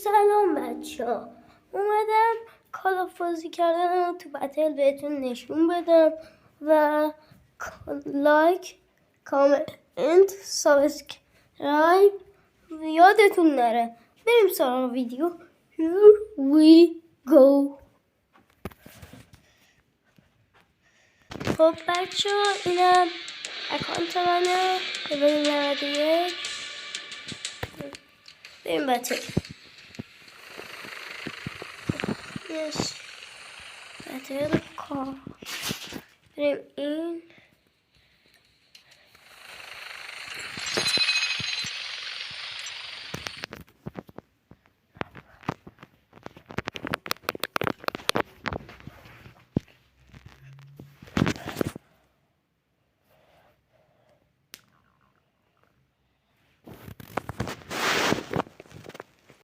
سلام بچه ها، اومدم کال آف بازی کردن رو تو بتل بهتون نشون بدم و لایک، کامنت، سابسکرایب یادتون نره. بریم سراغ ویدیو. Here we go. خب بچه ها، اینم اکانت منه. بریم 91. بریم بتل. Yes. بتل کار. بریم این.